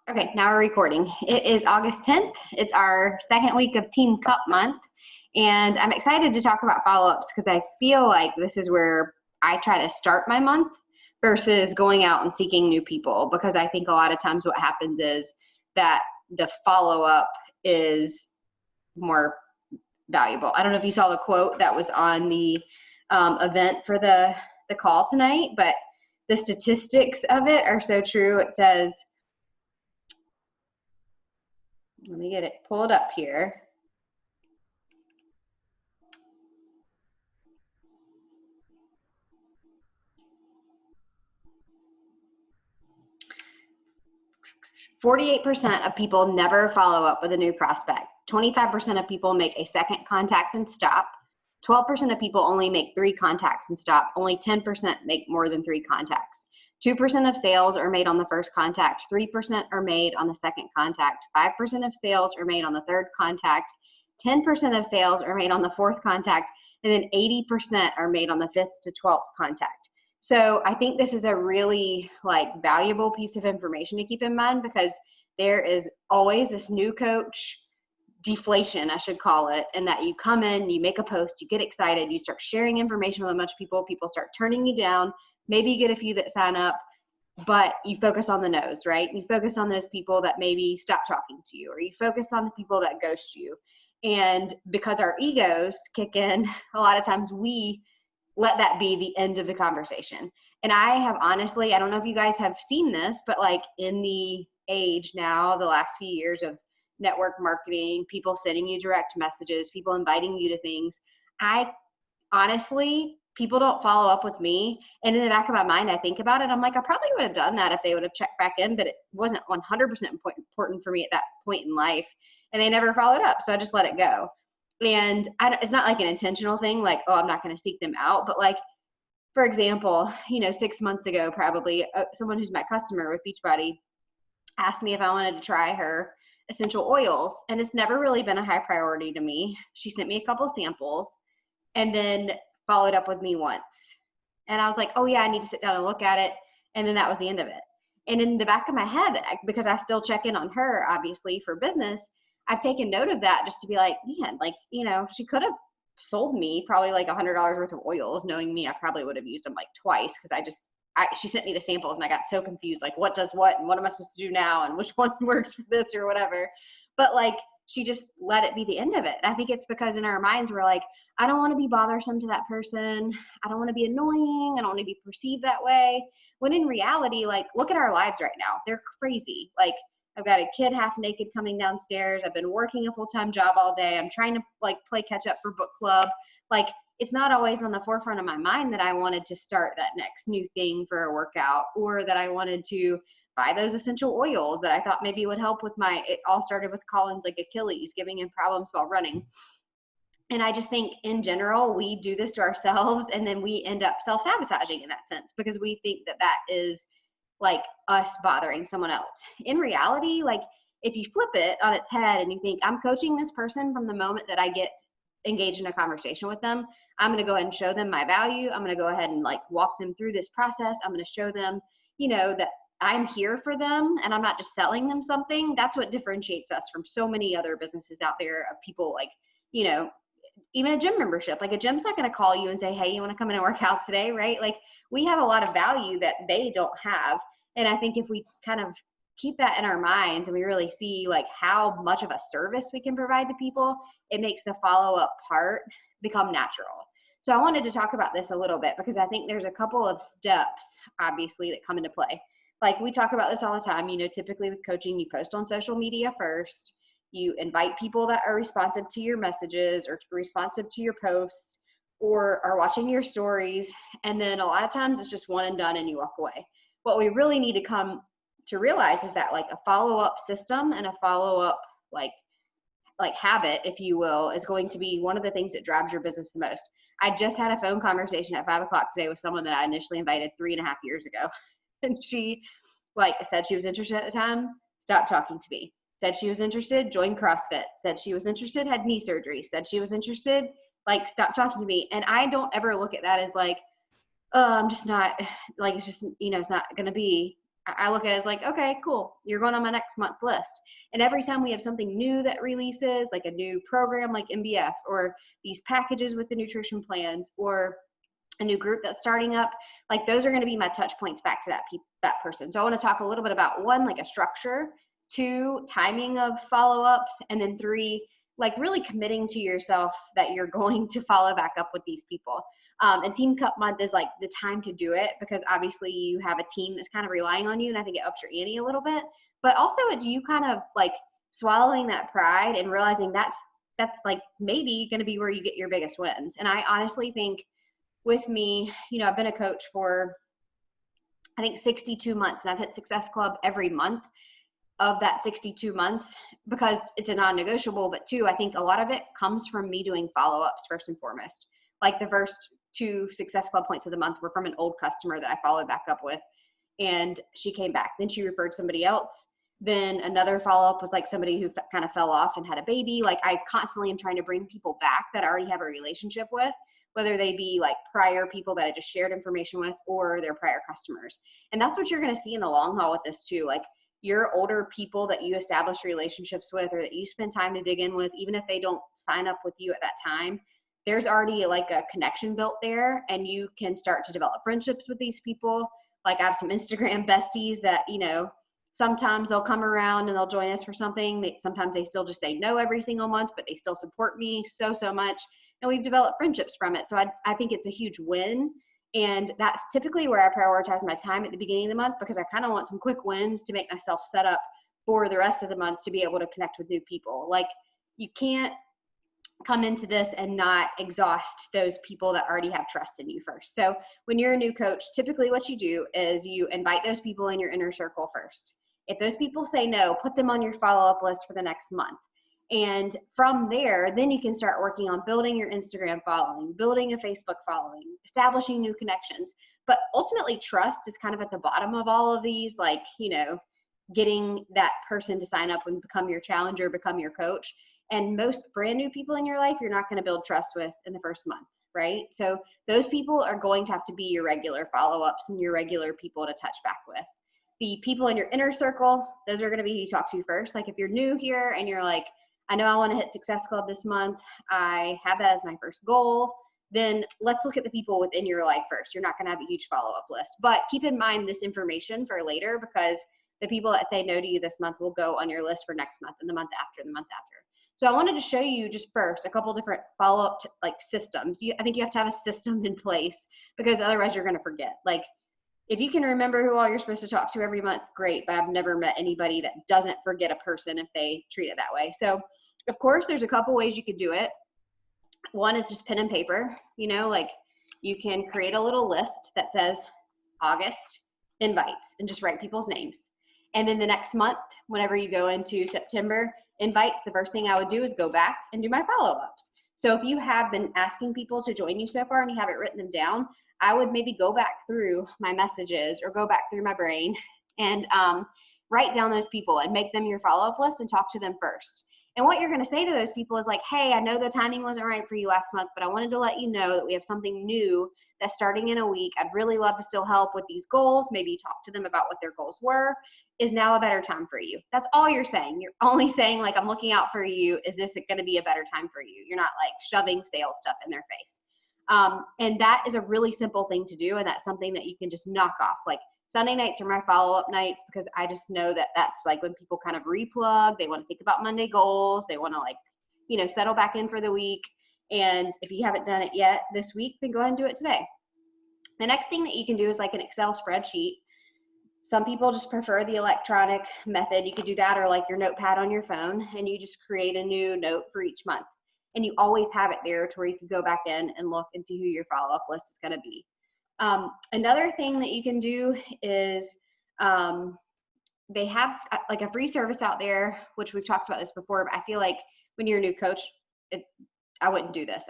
Okay, now we're recording. It is August 10th. It's our second week of Team Cup month. And I'm excited to talk about follow-ups because I feel like this is where I try to start my month versus going out and seeking new people. Because I think a lot of times what happens is that the follow-up is more valuable. I don't know if you saw the quote that was on the event for the call tonight, but the statistics of it are so true. It says, let me get it pulled up here. "48% of people never follow up with a new prospect. 25% of people make a second contact and stop. 12% of people only make 3 contacts and stop. Only 10% make more than 3 contacts. 2% of sales are made on the first contact. 3% are made on the second contact. 5% of sales are made on the third contact. 10% of sales are made on the fourth contact. And then 80% are made on the 5th to 12th contact." So I think this is a really valuable piece of information to keep in mind, because there is always this new coach deflation, I should call it, and that you come in, you make a post, you get excited, you start sharing information with a bunch of people, people start turning you down, maybe you get a few that sign up, but you focus on the no's, right? You focus on those people that maybe stop talking to you, or you focus on the people that ghost you. And because our egos kick in, a lot of times we let that be the end of the conversation. And I have honestly, I don't know if you guys have seen this, but in the age now, the last few years of network marketing, people sending you direct messages, people inviting you to things, I honestly, people don't follow up with me. And in the back of my mind, I think about it. I'm like, I probably would have done that if they would have checked back in, but it wasn't 100% important for me at that point in life. And they never followed up. So I just let it go. And it's not like an intentional thing, oh, I'm not going to seek them out. But for example, 6 months ago, probably someone who's my customer with Beachbody asked me if I wanted to try her essential oils. And it's never really been a high priority to me. She sent me a couple samples and then followed up with me once. And I was like, oh yeah, I need to sit down and look at it. And then that was the end of it. And in the back of my head, because I still check in on her, obviously, for business, I've taken note of that just to be like, man, she could have sold me probably $100 worth of oils. Knowing me, I probably would have used them twice, because she sent me the samples and I got so confused, what does what and what am I supposed to do now and which one works for this or whatever. But she just let it be the end of it. And I think it's because in our minds we're like, I don't want to be bothersome to that person. I don't want to be annoying. I don't want to be perceived that way. When in reality, look at our lives right now. They're crazy. I've got a kid half naked coming downstairs. I've been working a full-time job all day. I'm trying to play catch up for book club. It's not always on the forefront of my mind that I wanted to start that next new thing for a workout, or that I wanted to buy those essential oils that I thought maybe would help with it all started with Colin's Achilles, giving him problems while running. And I just think in general, we do this to ourselves, and then we end up self-sabotaging in that sense, because we think that that is us bothering someone else. In reality, if you flip it on its head and you think, I'm coaching this person from the moment that I get engaged in a conversation with them, I'm going to go ahead and show them my value. I'm going to go ahead and walk them through this process. I'm going to show them, that I'm here for them and I'm not just selling them something. That's what differentiates us from so many other businesses out there of people even a gym membership. A gym's not going to call you and say, hey, you want to come in and work out today, right? We have a lot of value that they don't have. And I think if we kind of keep that in our minds and we really see how much of a service we can provide to people, it makes the follow-up part become natural. So I wanted to talk about this a little bit, because I think there's a couple of steps, obviously, that come into play. We talk about this all the time, typically with coaching, you post on social media first. You invite people that are responsive to your messages or responsive to your posts or are watching your stories. And then a lot of times it's just one and done and you walk away. What we really need to come to realize is that a follow-up system and a follow-up habit, if you will, is going to be one of the things that drives your business the most. I just had a phone conversation at 5 o'clock today with someone that I initially invited 3.5 years ago. And she said she was interested at the time, stopped talking to me. Said she was interested, joined CrossFit. Said she was interested, had knee surgery. Said she was interested, stopped talking to me. And I don't ever look at that as oh, I'm just not, it's just, it's not going to be. I look at it as like, okay, cool, you're going on my next month list. And every time we have something new that releases, like a new program like MBF, or these packages with the nutrition plans, or a new group that's starting up, like those are going to be my touch points back to that person. So I want to talk a little bit about, one, like a structure, two, timing of follow-ups, and then three, like really committing to yourself that you're going to follow back up with these people. And Team Cup Month is like the time to do it, because obviously you have a team that's kind of relying on you, and I think it ups your ante a little bit. But also it's you kind of like swallowing that pride and realizing that's like maybe going to be where you get your biggest wins. And I honestly think with me, I've been a coach for, I think, 62 months, and I've hit Success Club every month of that 62 months, because it's a non-negotiable. But two, I think a lot of it comes from me doing follow-ups first and foremost. Like the first 2 Success Club points of the month were from an old customer that I followed back up with, and she came back. Then she referred somebody else. Then another follow-up was like somebody who kind of fell off and had a baby. Like I constantly am trying to bring people back that I already have a relationship with, whether they be like prior people that I just shared information with, or their prior customers. And that's what you're going to see in the long haul with this too. Like your older people that you establish relationships with, or that you spend time to dig in with, even if they don't sign up with you at that time, there's already like a connection built there, and you can start to develop friendships with these people. Like I have some Instagram besties that, sometimes they'll come around and they'll join us for something. Sometimes they still just say no every single month, but they still support me so much. And we've developed friendships from it. So I think it's a huge win. And that's typically where I prioritize my time at the beginning of the month, because I kind of want some quick wins to make myself set up for the rest of the month to be able to connect with new people. Like you can't come into this and not exhaust those people that already have trust in you first. So when you're a new coach, typically what you do is you invite those people in your inner circle first. If those people say no, put them on your follow-up list for the next month. And from there, then you can start working on building your Instagram following, building a Facebook following, establishing new connections. But ultimately, trust is kind of at the bottom of all of these, like, getting that person to sign up and become your challenger, become your coach. And most brand new people in your life, you're not going to build trust with in the first month, right? So those people are going to have to be your regular follow-ups and your regular people to touch back with. The people in your inner circle, those are going to be who you talk to first. Like if you're new here and you're like, I know I want to hit Success Club this month, I have that as my first goal, then let's look at the people within your life first. You're not going to have a huge follow-up list. But keep in mind this information for later, because the people that say no to you this month will go on your list for next month and the month after and the month after. So I wanted to show you just first a couple different follow-up like systems. I think you have to have a system in place, because otherwise you're going to forget. Like if you can remember who all you're supposed to talk to every month, great. But I've never met anybody that doesn't forget a person if they treat it that way. So of course, there's a couple ways you could do it. One is just pen and paper. Like you can create a little list that says August invites and just write people's names. And then the next month, whenever you go into September invites, the first thing I would do is go back and do my follow-ups. So if you have been asking people to join you so far and you haven't written them down, I would maybe go back through my messages or go back through my brain and write down those people and make them your follow-up list and talk to them first. And what you're going to say to those people is like, hey, I know the timing wasn't right for you last month, but I wanted to let you know that we have something new that's starting in a week. I'd really love to still help with these goals. Maybe you talk to them about what their goals were. Is now a better time for you? That's all you're saying. You're only saying like, I'm looking out for you. Is this going to be a better time for you? You're not like shoving sales stuff in their face. And that is a really simple thing to do. And that's something that you can just knock off. Like Sunday nights are my follow-up nights, because I just know that that's like when people kind of replug. They want to think about Monday goals. They want to settle back in for the week. And if you haven't done it yet this week, then go ahead and do it today. The next thing that you can do is like an Excel spreadsheet. Some people just prefer the electronic method. You could do that, or like your notepad on your phone, and you just create a new note for each month. And you always have it there to where you can go back in and look and see who your follow-up list is going to be. Another thing that you can do is they have like a free service out there, which we've talked about this before, but I feel like when you're a new coach, I wouldn't do this.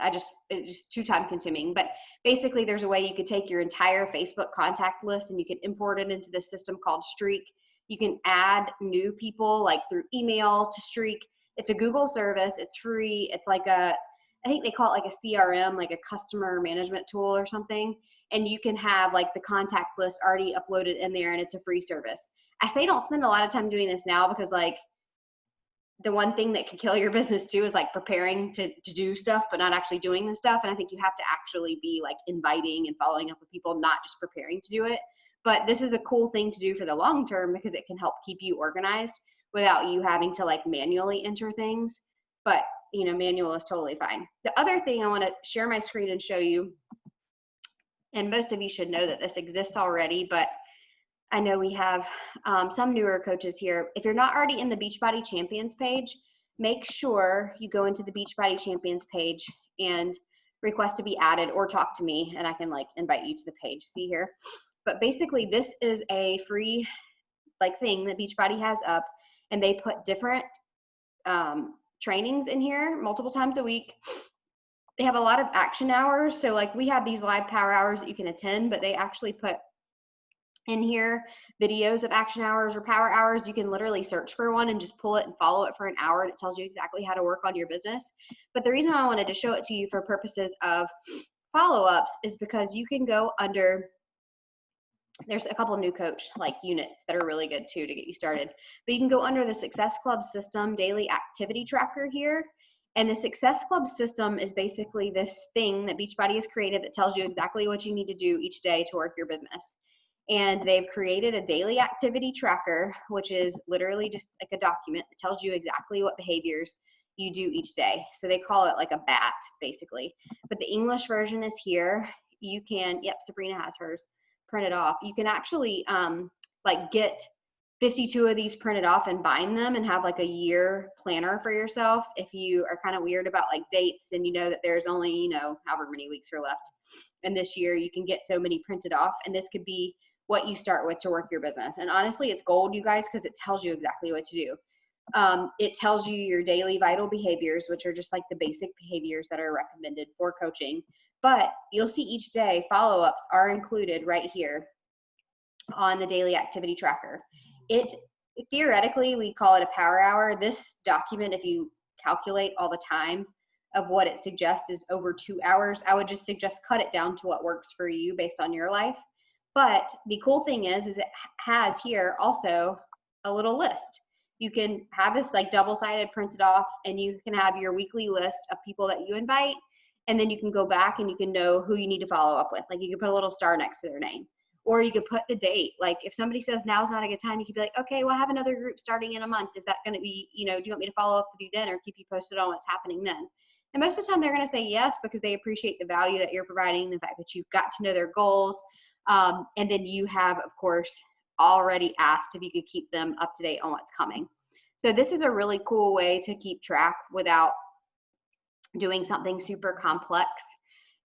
It's just too time consuming. But basically there's a way you could take your entire Facebook contact list and you can import it into this system called Streak. You can add new people like through email to Streak. It's a Google service. It's free. It's like I think they call it like a CRM, like a customer management tool or something. and you can have like the contact list already uploaded in there, and it's a free service. I say don't spend a lot of time doing this now, because like the one thing that can kill your business too is like preparing to do stuff but not actually doing the stuff. And I think you have to actually be like inviting and following up with people, not just preparing to do it. But this is a cool thing to do for the long term, because it can help keep you organized without you having to like manually enter things. But you know, manual is totally fine. The other thing, I want to share my screen and show you, and most of you should know that this exists already, but I know we have some newer coaches here. If you're not already in the Beachbody Champions page, make sure you go into the Beachbody Champions page and request to be added, or talk to me and I can like invite you to the page. See here. But basically this is a free like thing that Beachbody has up, and they put different trainings in here multiple times a week. They have a lot of action hours. So like we have these live power hours that you can attend, but they actually put in here videos of action hours or power hours. You can literally search for one and just pull it and follow it for an hour, and it tells you exactly how to work on your business. But the reason I wanted to show it to you for purposes of follow-ups is because you can go under, there's a couple new coach like units that are really good too to get you started, but you can go under the Success Club System daily activity tracker here. And the Success Club System is basically this thing that Beachbody has created that tells you exactly what you need to do each day to work your business. And they've created a daily activity tracker, which is literally just like a document that tells you exactly what behaviors you do each day. So they call it like a BAT basically, but the English version is here. You can, yep, Sabrina has hers printed off. You can actually like get 52 of these printed off and bind them and have like a year planner for yourself if you are kind of weird about like dates and you know that there's only, you know, however many weeks are left in this year. You can get so many printed off, and this could be what you start with to work your business. And honestly, it's gold, you guys, because it tells you exactly what to do. It tells you your daily vital behaviors, which are just like the basic behaviors that are recommended for coaching. But you'll see each day follow-ups are included right here on the daily activity tracker. It theoretically, we call it a power hour. This document, if you calculate all the time of what it suggests, is over 2 hours. I would just suggest cut it down to what works for you based on your life. But the cool thing is it has here also a little list. You can have this like double-sided printed off, and you can have your weekly list of people that you invite, and then you can go back and you can know who you need to follow up with. Like you can put a little star next to their name, or you could put the date. Like if somebody says now's not a good time, you could be like, okay, well, I have another group starting in a month. Is that going to be, you know, do you want me to follow up with you then, or keep you posted on what's happening then? And most of the time they're going to say yes, because they appreciate the value that you're providing, the fact that you've got to know their goals. And then you have, of course, already asked if you could keep them up to date on what's coming. So this is a really cool way to keep track without doing something super complex.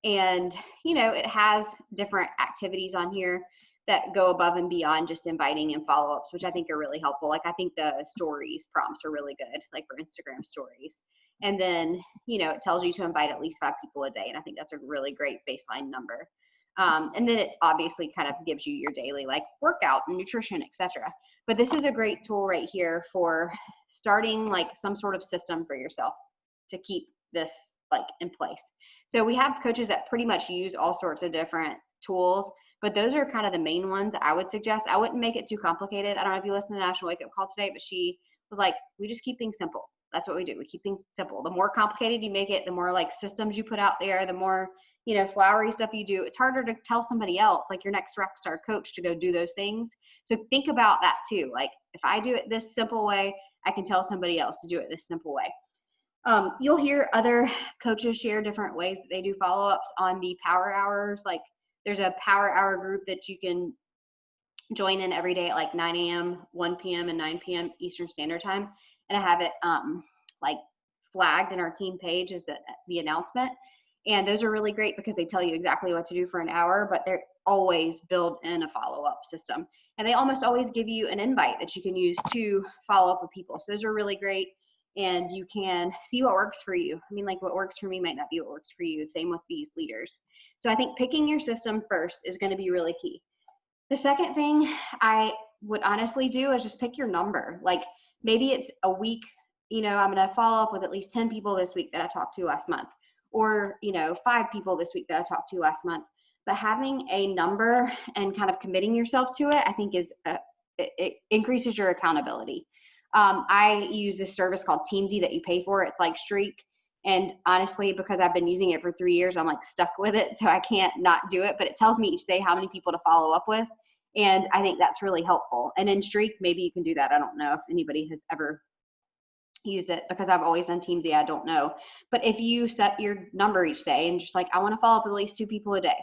And, you know, it has different activities on here that go above and beyond just inviting and follow-ups, which I think are really helpful. Like I think the stories prompts are really good, like for Instagram stories. And then, you know, it tells you to invite at least 5 people a day. And I think that's a really great baseline number. And then it obviously kind of gives you your daily like workout and nutrition, etc. But this is a great tool right here for starting like some sort of system for yourself to keep this like in place. So we have coaches that pretty much use all sorts of different tools, but those are kind of the main ones I would suggest. I wouldn't make it too complicated. I don't know if you listened to the National Wake Up Call today, but she was like, we just keep things simple. That's what we do. We keep things simple. The more complicated you make it, the more like systems you put out there, the more, you know, flowery stuff you do. It's harder to tell somebody else, like your next rock star coach, to go do those things. So think about that too. Like if I do it this simple way, I can tell somebody else to do it this simple way. You'll hear other coaches share different ways that they do follow-ups on the power hours. Like there's a power hour group that you can join in every day at like 9 a.m., 1 p.m., and 9 p.m. Eastern Standard Time. And I have it like flagged in our team page as the announcement. And those are really great because they tell you exactly what to do for an hour, but they're always built in a follow-up system. And they almost always give you an invite that you can use to follow up with people. So those are really great. And you can see what works for you. I mean, like what works for me might not be what works for you. Same with these leaders. So I think picking your system first is going to be really key. The second thing I would honestly do is just pick your number. Like maybe it's a week, you know, I'm going to follow up with at least 10 people this week that I talked to last month, or, you know, 5 people this week that I talked to last month. but having a number and kind of committing yourself to it, I think it increases your accountability. I use this service called Teamsy that you pay for. It's like Streak. And honestly, because I've been using it for 3 years, I'm like stuck with it. So I can't not do it, but it tells me each day how many people to follow up with. And I think that's really helpful. And in Streak, maybe you can do that. I don't know if anybody has ever used it because I've always done Teamsy. I don't know. But if you set your number each day and just like, I want to follow up with at least 2 people a day.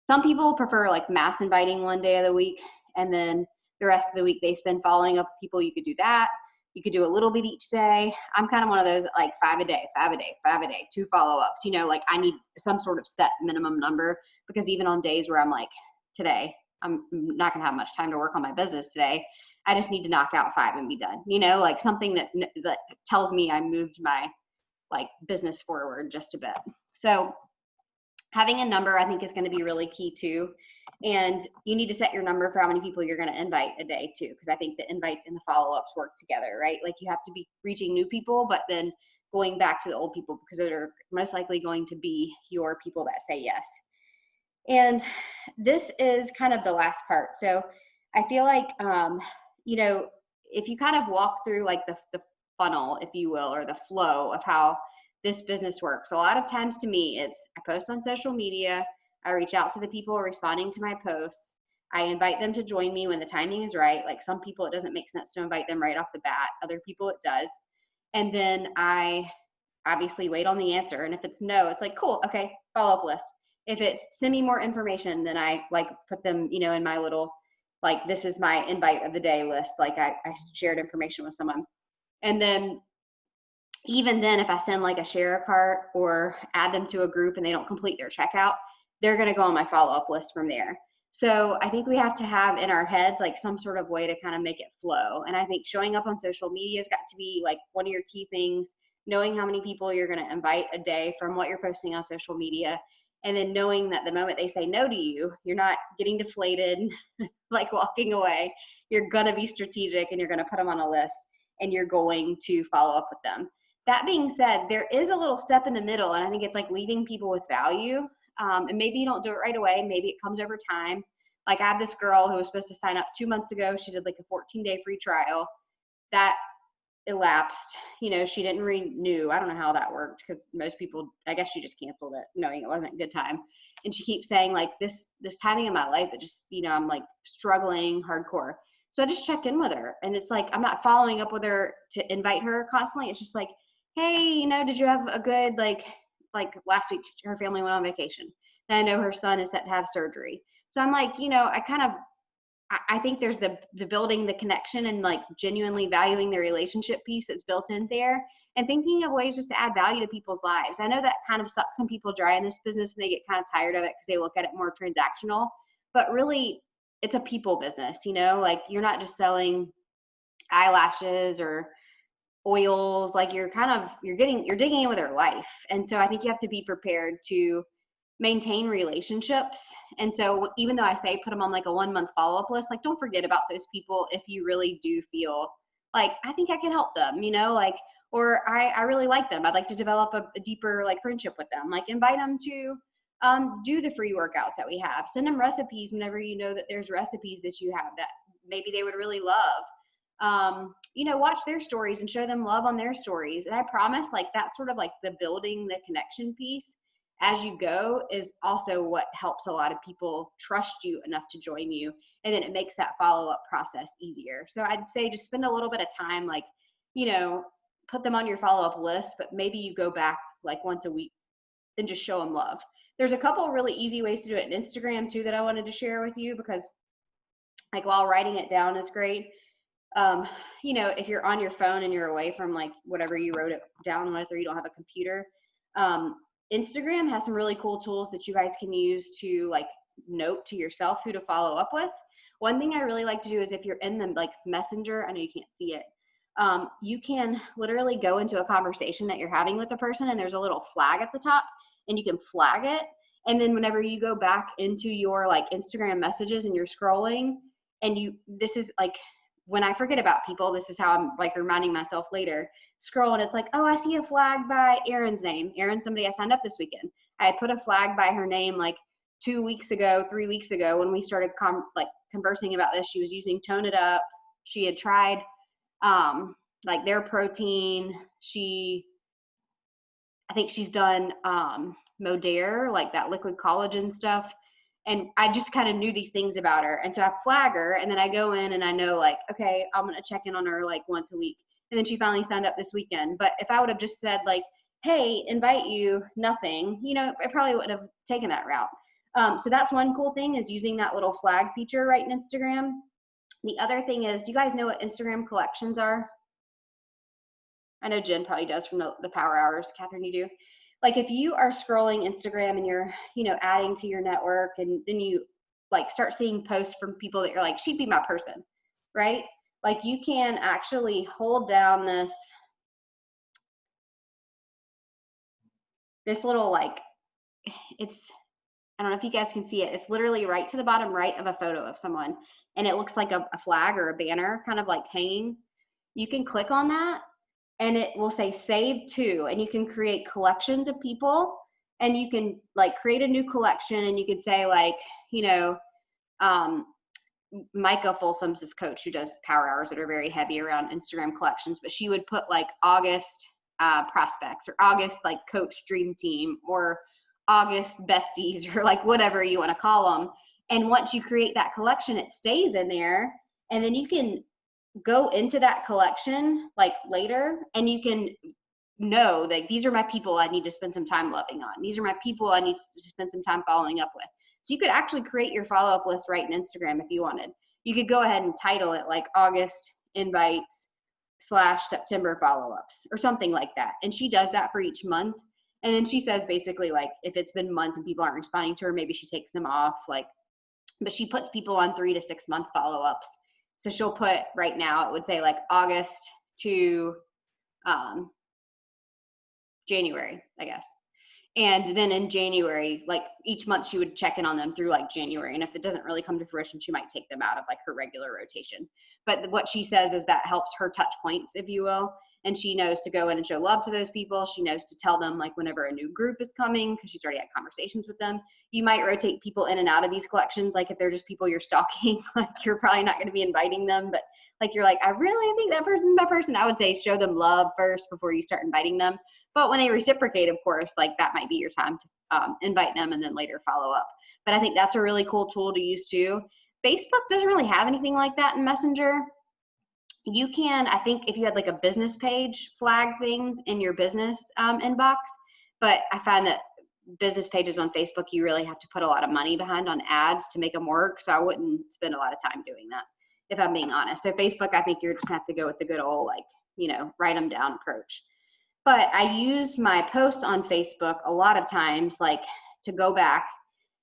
Some people prefer like mass inviting one day of the week, and then the rest of the week they spend following up with people. You could do that. You could do a little bit each day. I'm kind of one of those like 5 a day, 5 a day, 5 a day, 2 follow-ups. You know, like I need some sort of set minimum number, because even on days where I'm like, today, I'm not going to have much time to work on my business today, I just need to knock out 5 and be done. You know, like something that tells me I moved my like business forward just a bit. So having a number, I think, is going to be really key too. And you need to set your number for how many people you're going to invite a day too, because I think the invites and the follow-ups work together, right? Like you have to be reaching new people, but then going back to the old people, because they're most likely going to be your people that say yes. And this is kind of the last part. So I feel like, you know, if you kind of walk through like the funnel, if you will, or the flow of how this business works, a lot of times to me, it's I post on social media, I reach out to the people responding to my posts, I invite them to join me when the timing is right. Like some people, it doesn't make sense to invite them right off the bat. Other people, it does. And then I obviously wait on the answer. And if it's no, it's like, cool, okay, follow-up list. If it's send me more information, then I like put them, you know, in my little, like, this is my invite of the day list. Like I shared information with someone. And then even then, if I send like a share a cart or add them to a group and they don't complete their checkout, they're going to go on my follow-up list from there. So I think we have to have in our heads like some sort of way to kind of make it flow. And I think showing up on social media has got to be like one of your key things, knowing how many people you're going to invite a day from what you're posting on social media. And then knowing that the moment they say no to you, you're not getting deflated, like walking away. You're going to be strategic and you're going to put them on a list and you're going to follow up with them. That being said, there is a little step in the middle, and I think it's like leaving people with value. And maybe you don't do it right away. Maybe it comes over time. Like I have this girl who was supposed to sign up 2 months ago. She did like a 14-day free trial. That elapsed. You know, she didn't renew. I don't know how that worked, because most people, I guess she just canceled it knowing it wasn't a good time. And she keeps saying like this timing in my life, it just, you know, I'm like struggling hardcore. So I just check in with her, and it's like I'm not following up with her to invite her constantly. It's just like, hey, you know, did you have a good like last week her family went on vacation. And I know her son is set to have surgery. So I'm like, you know, I think there's the building the connection and like genuinely valuing the relationship piece that's built in there, and thinking of ways just to add value to people's lives. I know that kind of sucks some people dry in this business and they get kind of tired of it because they look at it more transactional, but really it's a people business, you know, like you're not just selling eyelashes or oils, like you're digging in with their life. And so I think you have to be prepared to maintain relationships. And so even though I say put them on like a 1-month follow-up list, like don't forget about those people if you really do feel like I think I can help them, you know, like, or I really like them, I'd like to develop a deeper like friendship with them. Like invite them to do the free workouts that we have, send them recipes whenever you know that there's recipes that you have that maybe they would really love. You know, watch their stories and show them love on their stories. And I promise, like, that's sort of like the building the connection piece as you go is also what helps a lot of people trust you enough to join you. And then it makes that follow-up process easier. So I'd say just spend a little bit of time, like, you know, put them on your follow-up list, but maybe you go back like once a week and just show them love. There's a couple really easy ways to do it in Instagram too that I wanted to share with you, because like while writing it down is great. You know, if you're on your phone and you're away from like whatever you wrote it down with, or you don't have a computer, Instagram has some really cool tools that you guys can use to like note to yourself who to follow up with. One thing I really like to do is if you're in the like messenger, I know you can't see it. You can literally go into a conversation that you're having with the person, and there's a little flag at the top, and you can flag it. And then whenever you go back into your like Instagram messages and you're scrolling, and this is like, when I forget about people, this is how I'm like reminding myself later. Scroll and it's like, oh, I see a flag by Erin's name. Erin, somebody I signed up this weekend. I put a flag by her name, like 2 weeks ago, 3 weeks ago, when we started conversing about this, she was using Tone It Up. She had tried like their protein. I think she's done Modere, like that liquid collagen stuff. And I just kind of knew these things about her. And so I flag her, and then I go in and I know, like, okay, I'm going to check in on her like once a week. And then she finally signed up this weekend. But if I would have just said, like, hey, invite you, nothing, you know, I probably wouldn't have taken that route. So that's one cool thing, is using that little flag feature right in Instagram. The other thing is, do you guys know what Instagram collections are? I know Jen probably does from the Power Hours. Catherine, you do? Like, if you are scrolling Instagram and you're, you know, adding to your network, and then you like start seeing posts from people that you're like, she'd be my person, right? Like, you can actually hold down this little, like, it's, I don't know if you guys can see it. It's literally right to the bottom right of a photo of someone. And it looks like a flag or a banner kind of like hanging. You can click on that and it will say save to, and you can create collections of people, and you can like create a new collection, and you could say, like, you know, Micah Folsom's this coach who does Power Hours that are very heavy around Instagram collections, but she would put like August prospects, or August like coach dream team, or August besties, or like whatever you want to call them. And once you create that collection, it stays in there, and then you can go into that collection like later, and you can know that these are my people I need to spend some time loving on. These are my people I need to spend some time following up with. So you could actually create your follow-up list right in Instagram if you wanted. You could go ahead and title it like August invites / September follow-ups or something like that. And she does that for each month. And then she says basically, like, if it's been months and people aren't responding to her, maybe she takes them off. Like, but she puts people on 3 to 6 month follow-ups. So she'll put, right now, it would say like August to January, I guess. And then in January, like each month she would check in on them through like January. And if it doesn't really come to fruition, she might take them out of like her regular rotation. But what she says is that helps her touch points, if you will. And she knows to go in and show love to those people. She knows to tell them like whenever a new group is coming, because she's already had conversations with them. You might rotate people in and out of these collections. Like if they're just people you're stalking, like you're probably not going to be inviting them. But like you're like, I really think that person's my person. I would say show them love first before you start inviting them. But when they reciprocate, of course, like that might be your time to invite them and then later follow up. But I think that's a really cool tool to use too. Facebook doesn't really have anything like that in Messenger. You can, I think if you had like a business page, flag things in your business inbox. But I find that business pages on Facebook, you really have to put a lot of money behind on ads to make them work. So I wouldn't spend a lot of time doing that, if I'm being honest. So Facebook, I think you're just have to go with the good old, like, you know, write them down approach. But I use my posts on Facebook a lot of times, like to go back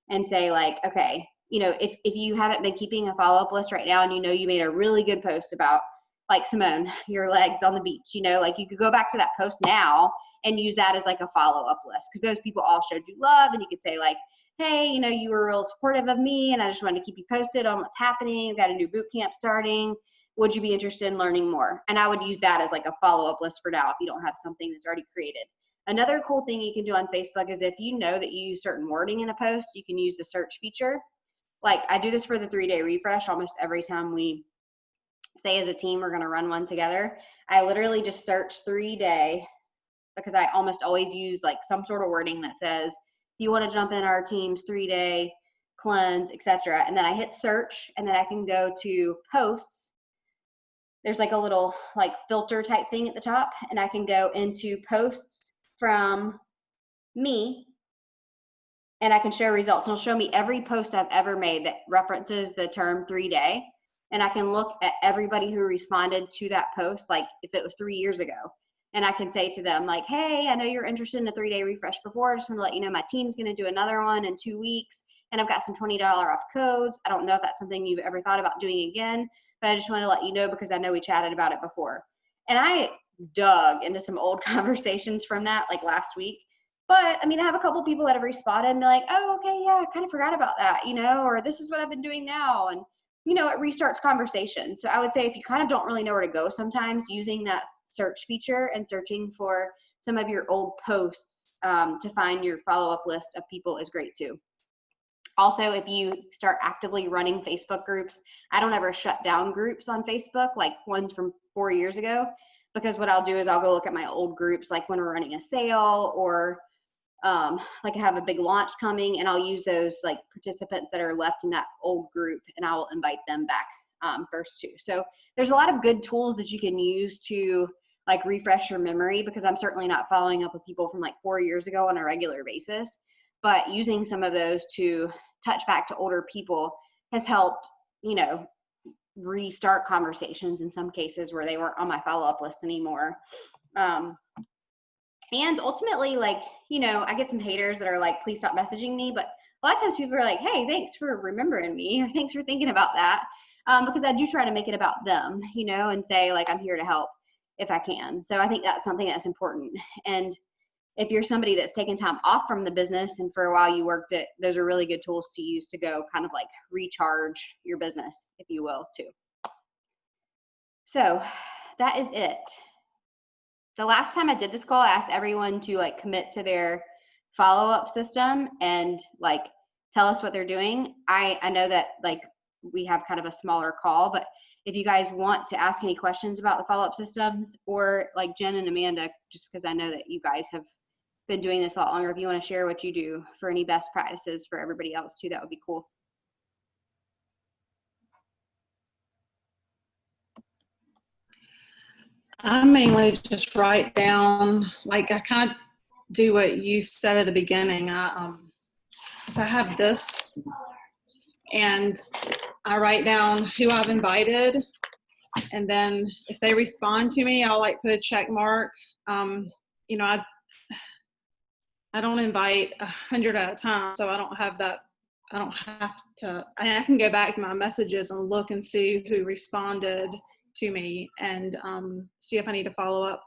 and say like, okay, you know, if you haven't been keeping a follow-up list right now and you know you made a really good post about like Simone, your legs on the beach, you know, like you could go back to that post now and use that as like a follow-up list, because those people all showed you love, and you could say like, hey, you know, you were real supportive of me and I just wanted to keep you posted on what's happening. I've got a new boot camp starting. Would you be interested in learning more? And I would use that as like a follow-up list for now if you don't have something that's already created. Another cool thing you can do on Facebook is if you know that you use certain wording in a post, you can use the search feature. Like I do this for the 3-day refresh almost every time we say as a team we're going to run one together. I literally just search 3-day, because I almost always use like some sort of wording that says, do you want to jump in our team's 3-day cleanse, etc. And then I hit search, and then I can go to posts. There's like a little like filter type thing at the top, and I can go into posts from me, and I can show results. And it'll show me every post I've ever made that references the term 3-day. And I can look at everybody who responded to that post, like if it was 3 years ago. And I can say to them like, hey, I know you're interested in a 3-day refresh before. I just want to let you know my team's going to do another one in 2 weeks. And I've got some $20 off codes. I don't know if that's something you've ever thought about doing again, but I just want to let you know because I know we chatted about it before. And I dug into some old conversations from that like last week. But I mean, I have a couple people that have responded and be like, oh, okay, yeah, I kind of forgot about that, you know, or this is what I've been doing now. And, you know, it restarts conversation. So I would say if you kind of don't really know where to go sometimes, using that search feature and searching for some of your old posts to find your follow-up list of people is great too. Also, if you start actively running Facebook groups, I don't ever shut down groups on Facebook, like ones from 4 years ago, because what I'll do is I'll go look at my old groups, like when we're running a sale or like I have a big launch coming, and I'll use those like participants that are left in that old group, and I'll invite them back first too. So there's a lot of good tools that you can use to like refresh your memory, because I'm certainly not following up with people from like 4 years ago on a regular basis, but using some of those to touch back to older people has helped, you know, restart conversations in some cases where they weren't on my follow-up list anymore. And ultimately, like, you know, I get some haters that are like, please stop messaging me. But a lot of times people are like, hey, thanks for remembering me, or thanks for thinking about that. Because I do try to make it about them, you know, and say like, I'm here to help if I can. So I think that's something that's important. And if you're somebody that's taken time off from the business and for a while you worked it, those are really good tools to use to go kind of like recharge your business, if you will, too. So that is it. The last time I did this call, I asked everyone to like commit to their follow-up system and like tell us what they're doing. I know that like we have kind of a smaller call, but if you guys want to ask any questions about the follow-up systems, or like Jen and Amanda, just because I know that you guys have been doing this a lot longer, if you want to share what you do for any best practices for everybody else too, that would be cool. I mainly just write down, like I kind of do what you said at the beginning. So I have this, and I write down who I've invited, and then if they respond to me, I'll like put a check mark. You know, I don't invite 100 at a time, so I don't have that. I don't have to. I can go back to my messages and look and see who responded to me and see if I need to follow up.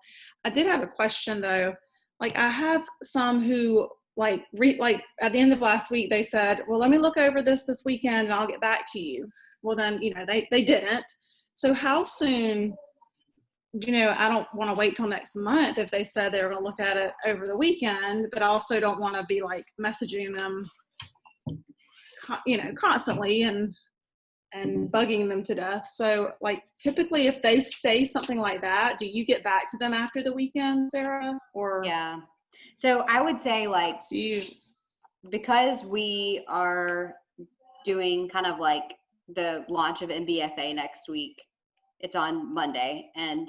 I did have a question though. Like I have some who like at the end of last week, they said, well, let me look over this weekend and I'll get back to you. Well, then, you know, they didn't. So how soon, you know, I don't want to wait till next month if they said they were going to look at it over the weekend, but I also don't want to be like messaging them, you know, constantly and bugging them to death. So like typically if they say something like that, do you get back to them after the weekend, Sarah? Or yeah. So I would say like, because we are doing kind of like the launch of MBFA next week, it's on Monday, and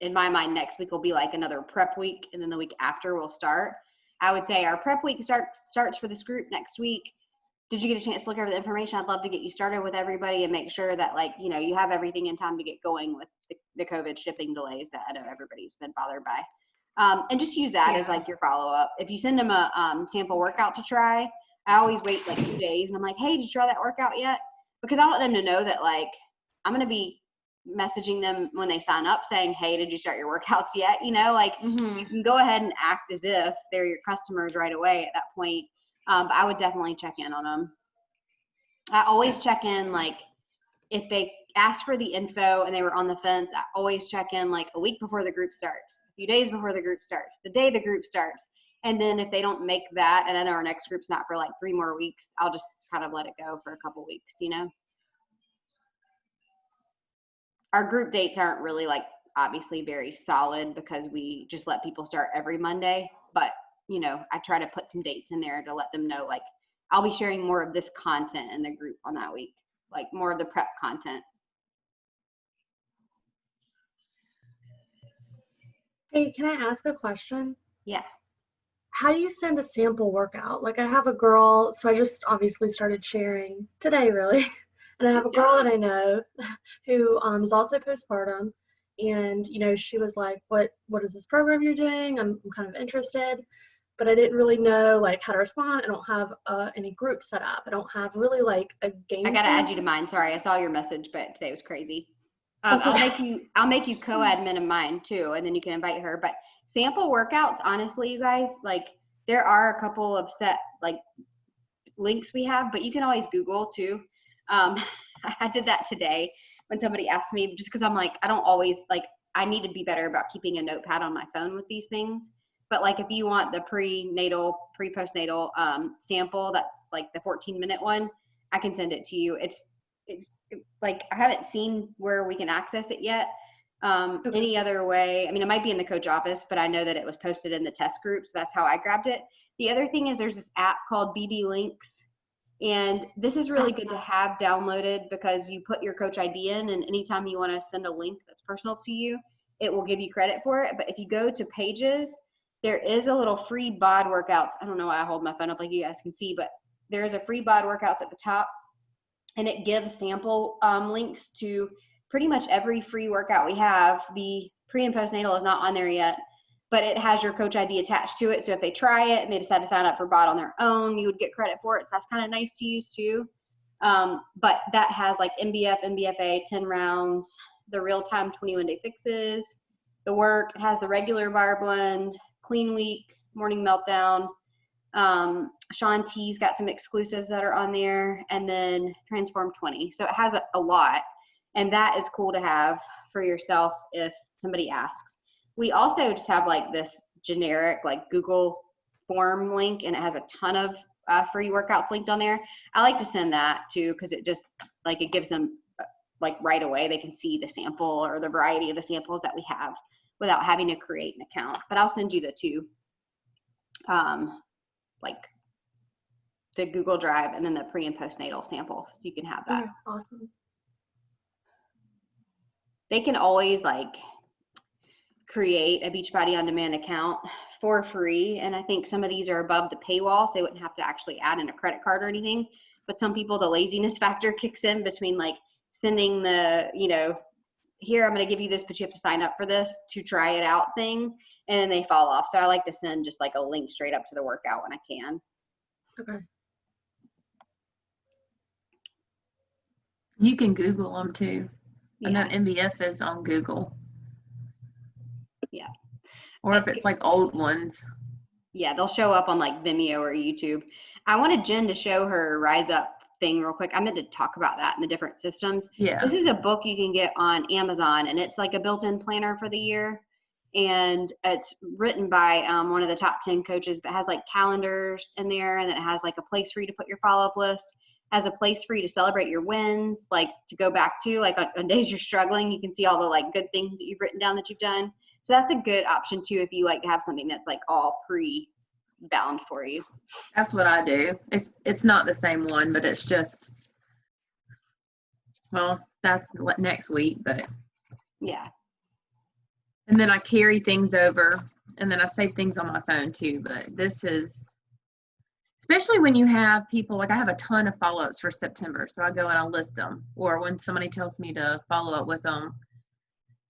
in my mind next week will be like another prep week, and then the week after we'll start. I would say our prep week starts for this group next week. Did you get a chance to look over the information? I'd love to get you started with everybody and make sure that like, you know, you have everything in time to get going with the COVID shipping delays that I know everybody's been bothered by. And just use that as like your follow-up. If you send them a sample workout to try, I always wait like 2 days and I'm like, hey, did you try that workout yet? Because I want them to know that like, I'm going to be messaging them when they sign up saying, hey, did you start your workouts yet? You know, like you can go ahead and act as if they're your customers right away at that point. But I would definitely check in on them. I always check in, like if they ask for the info and they were on the fence, I always check in like a week before the group starts, a few days before the group starts, the day the group starts. And then if they don't make that, and I know our next group's not for like 3 more weeks, I'll just kind of let it go for a couple weeks, you know? Our group dates aren't really like obviously very solid because we just let people start every Monday, but you know, I try to put some dates in there to let them know like I'll be sharing more of this content in the group on that week, like more of the prep content. Hey, can I ask a question? Yeah. How do you send a sample workout? Like I have a girl, so I just obviously started sharing today really. And I have a girl that I know who is also postpartum, and you know, she was like, what is this program you're doing? I'm kind of interested, but I didn't really know like how to respond. I don't have any group set up. I don't have really like a game. I gotta add you to mine. Sorry, I saw your message, but today was crazy. I'll make you co-admin of mine too, and then you can invite her. But sample workouts, honestly, you guys, like there are a couple of set like links we have, but you can always Google too. I did that today when somebody asked me, just because I'm like, I don't always like, I need to be better about keeping a notepad on my phone with these things. But like if you want the pre-postnatal sample, that's like the 14-minute one, I can send it to you. It's like, I haven't seen where we can access it yet. Any other way, I mean, it might be in the coach office, but I know that it was posted in the test group, so that's how I grabbed it. The other thing is there's this app called BB Links, and this is really good to have downloaded because you put your coach ID in, and anytime you want to send a link that's personal to you, it will give you credit for it. But if you go to Pages, there is a little free bod workouts. I don't know why I hold my phone up like you guys can see, but there is a free bod workouts at the top, and it gives sample links to pretty much every free workout we have. The pre and postnatal is not on there yet, but it has your coach ID attached to it. So if they try it and they decide to sign up for BOD on their own, you would get credit for it. So that's kind of nice to use too. But that has like MBF, MBFA, 10 rounds, the real-time 21-day fixes, the work. It has the regular bar blend, clean week, morning meltdown. Sean T's got some exclusives that are on there, and then Transform 20. So it has a lot, and that is cool to have for yourself if somebody asks. We also just have like this generic like Google form link, and it has a ton of free workouts linked on there. I like to send that too because it just like it gives them like right away they can see the sample or the variety of the samples that we have without having to create an account. But I'll send you the two, like the Google Drive and then the pre and postnatal sample, so you can have that. Okay, awesome. They can always like create a Beachbody On Demand account for free, and I think some of these are above the paywall, so they wouldn't have to actually add in a credit card or anything. But some people, the laziness factor kicks in between like sending the, you know, here I'm going to give you this, but you have to sign up for this to try it out thing, and then they fall off. So I like to send just like a link straight up to the workout when I can. Okay. You can Google them too. Yeah. I know MBF is on Google. Yeah. Or if it's like old ones. Yeah, they'll show up on like Vimeo or YouTube. I wanted Jen to show her Rise Up thing real quick. I meant to talk about that in the different systems. Yeah. This is a book you can get on Amazon, and it's like a built-in planner for the year. And it's written by one of the top 10 coaches, but has like calendars in there, and then it has like a place for you to put your follow-up list, has a place for you to celebrate your wins, like to go back to, like on days you're struggling, you can see all the like good things that you've written down that you've done. So that's a good option too if you like to have something that's like all pre-bound for you. That's what I do. It's not the same one, but it's just, well, that's next week, but. Yeah. And then I carry things over, and then I save things on my phone too. But this is, especially when you have people, like I have a ton of follow-ups for September. So I go and I'll list them. Or when somebody tells me to follow up with them,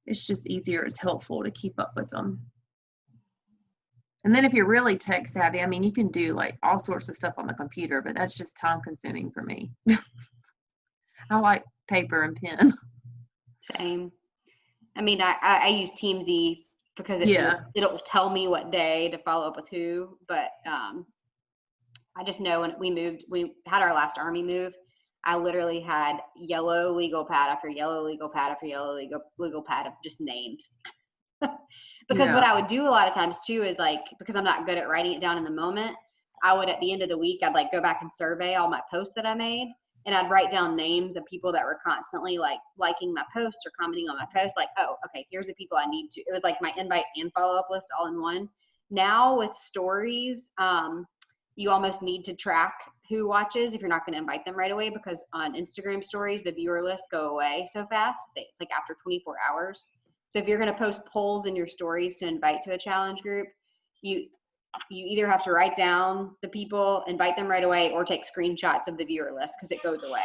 it's just easier. It's helpful to keep up with them. And then if you're really tech savvy, I mean, you can do like all sorts of stuff on the computer, but that's just time consuming for me. I like paper and pen. Same. I mean, I use Teamsy because it'll tell me what day to follow up with who, but I just know when we had our last Army move, I literally had yellow legal pad after yellow legal pad after yellow legal pad of just names. Because what I would do a lot of times too is like, because I'm not good at writing it down in the moment, I would at the end of the week, I'd like go back and survey all my posts that I made. And I'd write down names of people that were constantly like liking my posts or commenting on my posts. Like, oh, okay, here's the people I need to. It was like my invite and follow-up list all in one. Now with stories, you almost need to track who watches if you're not going to invite them right away, because on Instagram stories, the viewer lists go away so fast. It's like after 24 hours. So if you're going to post polls in your stories to invite to a challenge group, you either have to write down the people, invite them right away, or take screenshots of the viewer list because it goes away.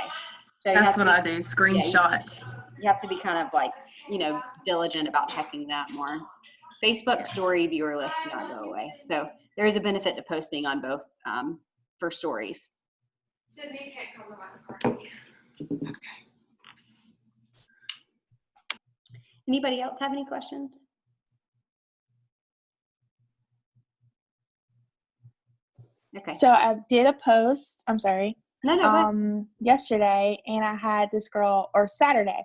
So That's what I do, screenshots. You have to be kind of like, diligent about checking that more. Facebook story viewer list do not go away. So there is a benefit to posting on both for stories. Sydney can't come to my party. Okay. Anybody else have any questions? Okay. So I did a post, I'm sorry, No, go ahead. yesterday, and I had this girl, or Saturday,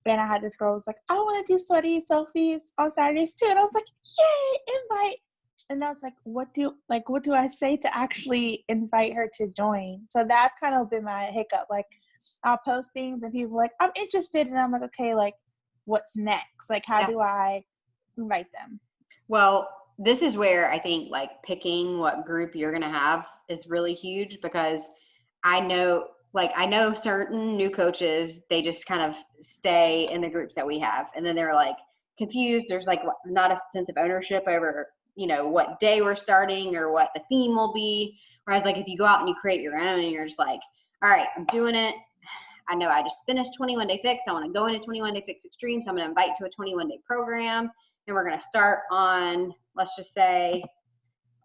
and I had this girl who was like, I want to do sweaty selfies on Saturdays too. And I was like, yay, invite. and I was like, what do I say to actually invite her to join? So that's kind of been my hiccup. Like, I'll post things and people are like, I'm interested, and I'm like, okay, like, what's next? Like, how Yeah. do I invite them? Well, this is where I think like picking what group you're going to have is really huge, because I know certain new coaches, they just kind of stay in the groups that we have. And then they're like confused. There's like not a sense of ownership over, what day we're starting or what the theme will be. Whereas like if you go out and you create your own and you're just like, all right, I'm doing it. I know I just finished 21 Day Fix. I want to go into 21 Day Fix Extreme. So I'm going to invite to a 21-day program. And we're going to start on, let's just say,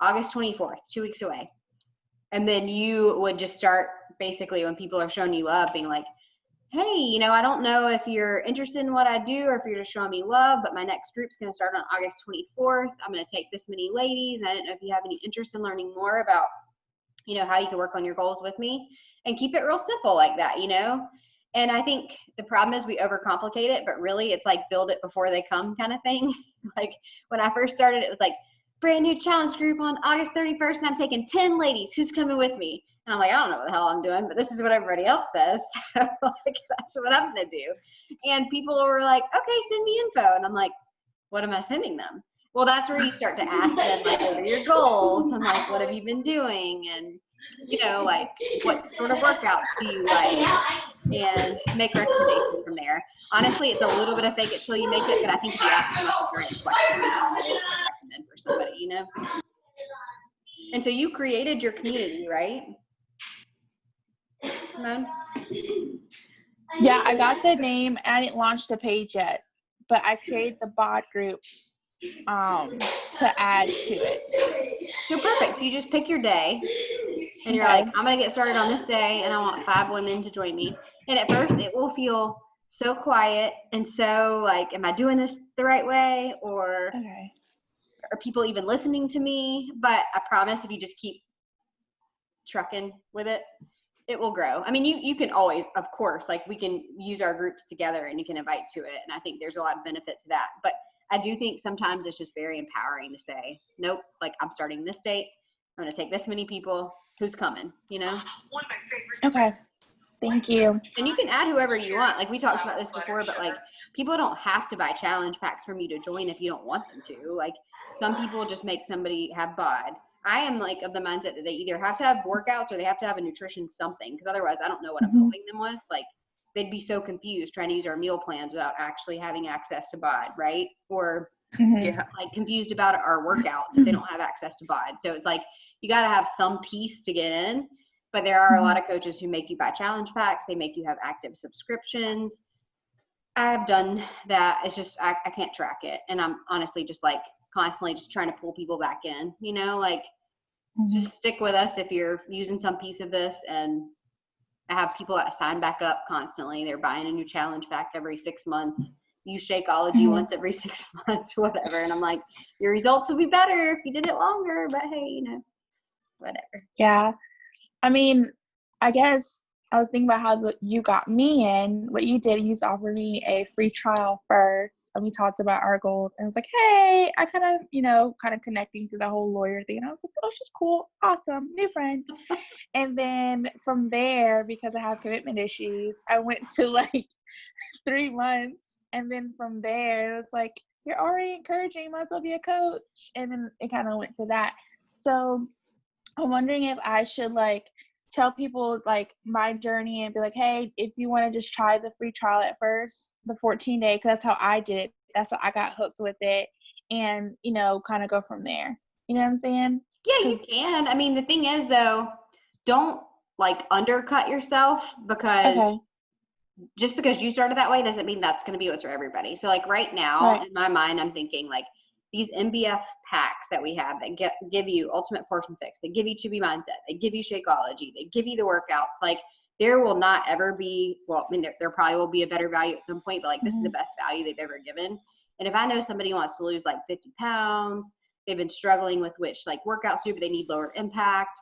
August 24th, 2 weeks away. And then you would just start basically when people are showing you love, being like, hey, I don't know if you're interested in what I do or if you're just showing me love, but my next group's going to start on August 24th. I'm going to take this many ladies. I didn't know if you have any interest in learning more about, how you can work on your goals with me, and keep it real simple like that, And I think the problem is we overcomplicate it, but really it's like build it before they come kind of thing. Like when I first started, it was like brand new challenge group on August 31st, and I'm taking 10 ladies. Who's coming with me? And I'm like, I don't know what the hell I'm doing, but this is what everybody else says. So like, that's what I'm going to do. And people were like, okay, send me info. And I'm like, what am I sending them? Well, that's where you start to ask them, like, what are your goals? And like, what have you been doing? And, like, what sort of workouts do you like? And make recommendations from there. Honestly, it's a little bit of fake it till you make it, but I think if you ask them a great question, they recommend for somebody, And so you created your community, right? Simone? Yeah, I got the name, and I didn't launch the page yet, but I created the bot group to add to it. So perfect. You just pick your day, and you're Okay. like, I'm going to get started on this day, and I want 5 women to join me. And at first, it will feel so quiet and so like, am I doing this the right way? Or Okay. are people even listening to me? But I promise if you just keep trucking with it, it will grow. I mean, you can always, of course, like we can use our groups together and you can invite to it. And I think there's a lot of benefit to that. But I do think sometimes it's just very empowering to say, nope, like I'm starting this date. I'm going to take this many people. Who's coming, Okay. Thank you. And you can add whoever you want. Like we talked about this before, but like people don't have to buy challenge packs from you to join if you don't want them to. Like some people just make somebody have bod. I am like of the mindset that they either have to have workouts or they have to have a nutrition something, because otherwise I don't know what I'm helping them with. Like they'd be so confused trying to use our meal plans without actually having access to bod, right? Or Yeah. like confused about our workouts if they don't have access to bod. So it's like you got to have some piece to get in. But there are a lot of coaches who make you buy challenge packs. They make you have active subscriptions. I've done that. It's just, I can't track it. And I'm honestly just like constantly just trying to pull people back in, like just stick with us if you're using some piece of this. And I have people that sign back up constantly. They're buying a new challenge pack every 6 months. Use Shakeology once every 6 months, whatever. And I'm like, your results will be better if you did it longer, but hey, whatever. Yeah. I mean, I guess I was thinking about how you got me in. What you did, you offered me a free trial first, and we talked about our goals. And I was like, hey, I kind of connecting to the whole lawyer thing. And I was like, oh, she's cool, awesome, new friend. And then from there, because I have commitment issues, I went to like 3 months. And then from there, it was like, you're already encouraging, might as well be a coach. And then it kind of went to that. So I'm wondering if I should like tell people like my journey and be like, hey, if you want to just try the free trial at first, the 14-day, because that's how I did it. That's how I got hooked with it, and kind of go from there. You know what I'm saying? Yeah, you can. I mean, the thing is though, don't like undercut yourself, because just because you started that way doesn't mean that's going to be what's for everybody. So like right now in my mind, I'm thinking like these MBF packs that we have that give you Ultimate Portion Fix, they give you To Be Mindset, they give you Shakeology, they give you the workouts. Like there will not ever be, well, I mean, there probably will be a better value at some point, but like this is the best value they've ever given. And if I know somebody wants to lose like 50 pounds, they've been struggling with which like workouts do, but they need lower impact,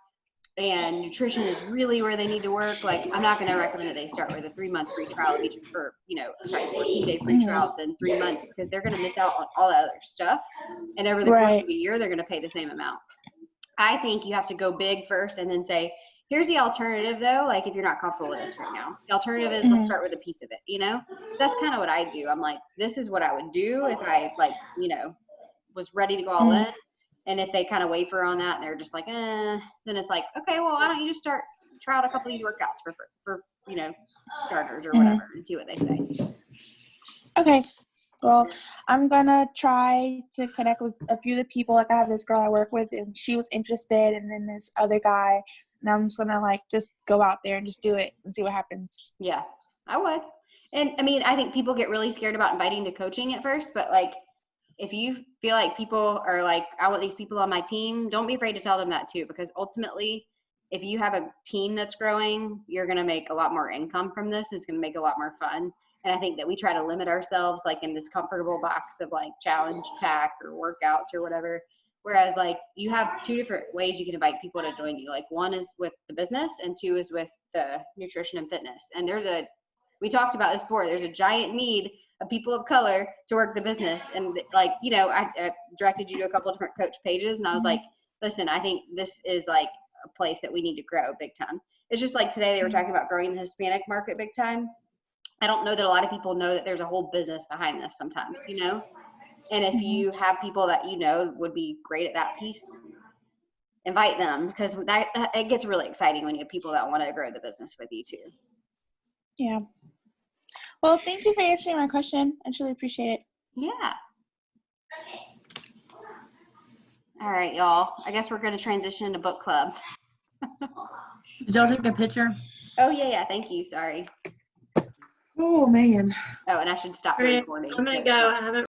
and nutrition is really where they need to work, like I'm not going to recommend that they start with a 3-month free trial of each, or 14-day free trial than 3 months, because they're going to miss out on all that other stuff, and over the course Right. of a year they're going to pay the same amount. I think you have to go big first and then say, here's the alternative though, like if you're not comfortable with this right now, the alternative is let's start with a piece of it, that's kind of what I do. I'm like, this is what I would do if I was ready to go all in. And if they kind of waver on that and they're just like, then it's like, okay, well, why don't you just try out a couple of these workouts for starters or whatever, and see what they say. Okay. Well, I'm gonna try to connect with a few of the people. Like I have this girl I work with, and she was interested, and then this other guy, and I'm just gonna just go out there and just do it and see what happens. Yeah, I would. And I mean, I think people get really scared about inviting to coaching at first, but if you feel like people are like, I want these people on my team, don't be afraid to tell them that too, because ultimately, if you have a team that's growing, you're going to make a lot more income from this. It's going to make it a lot more fun. And I think that we try to limit ourselves in this comfortable box of challenge pack or workouts or whatever. Whereas you have 2 different ways you can invite people to join you. One is with the business and 2 is with the nutrition and fitness. And we talked about this before, there's a giant need of people of color to work the business. And I directed you to a couple of different coach pages, and I was like, listen, I think this is a place that we need to grow big time. It's just today they were talking about growing the Hispanic market big time. I don't know that a lot of people know that there's a whole business behind this sometimes, and if you have people that would be great at that piece, invite them, because it gets really exciting when you have people that want to grow the business with you too. Yeah. Well, thank you for answering my question. I truly appreciate it. Yeah. All right, y'all. I guess we're going to transition into book club. Did y'all take a picture? Oh, yeah. Thank you. Sorry. Oh, man. Oh, and I should stop All right, recording. I'm gonna go. I haven't